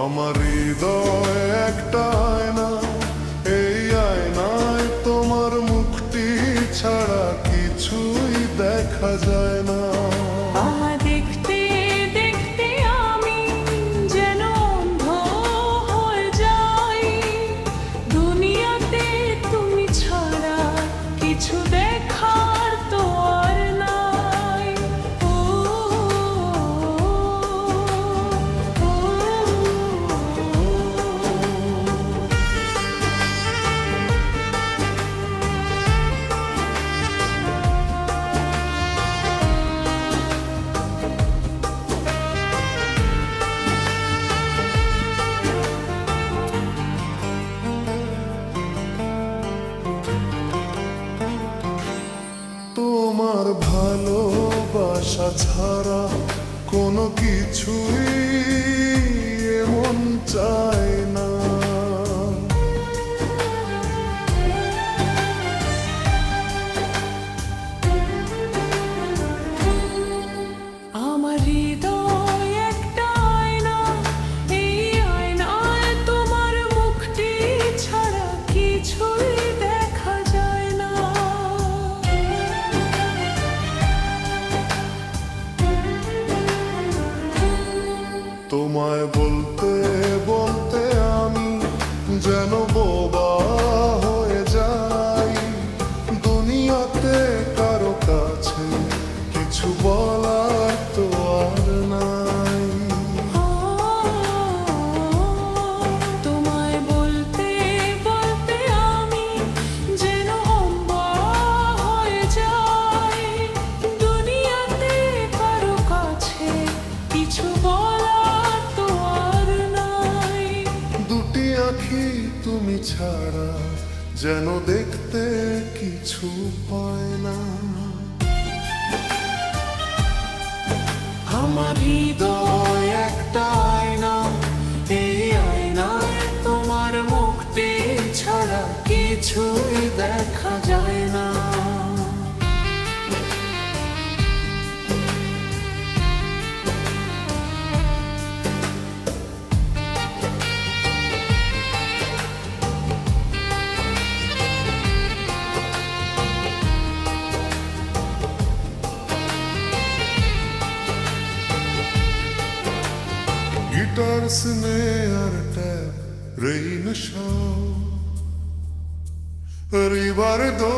আমার হৃদয় একটা আয়না, এই আয়নায় তোমার মুখটি ছাড়া কিছুই দেখা যায় না। দেখতে দেখতে আমি যেন অন্ধ হয়ে যাই, দুনিয়াতে তুমি ছাড়া কিছু দেখার তো আর নাই। ও, ও, ও, তোমার ভালোবাসা ছাড়া কোনো কিছুই এমন চায় না। আমার হৃদয় একটা আয়না, এই আয়নায় তোমার মুখটি ছাড়া কিছুই দেখা যায় না। তোমায় বলতে বলতে আমি যেন বোবা হয়ে যাই, দুনিয়াতে কারো কাছে কিছু বলার তো আর নাই। তোমায় বলতে বলতে আমি যেন অন্ধ হয়ে যাই, দুনিয়াতে কারো কাছে কিছু বলার তো আর নাই। দুটি আঁখি তুমি ছাড়া যেন দেখতে কিছু পায় না। আমার হৃদয় একটা আয়না, এই আয়নায় তোমার মুখটি ছাড়া কিছুই দেখা যায় না। Guitar snare tap rain show river do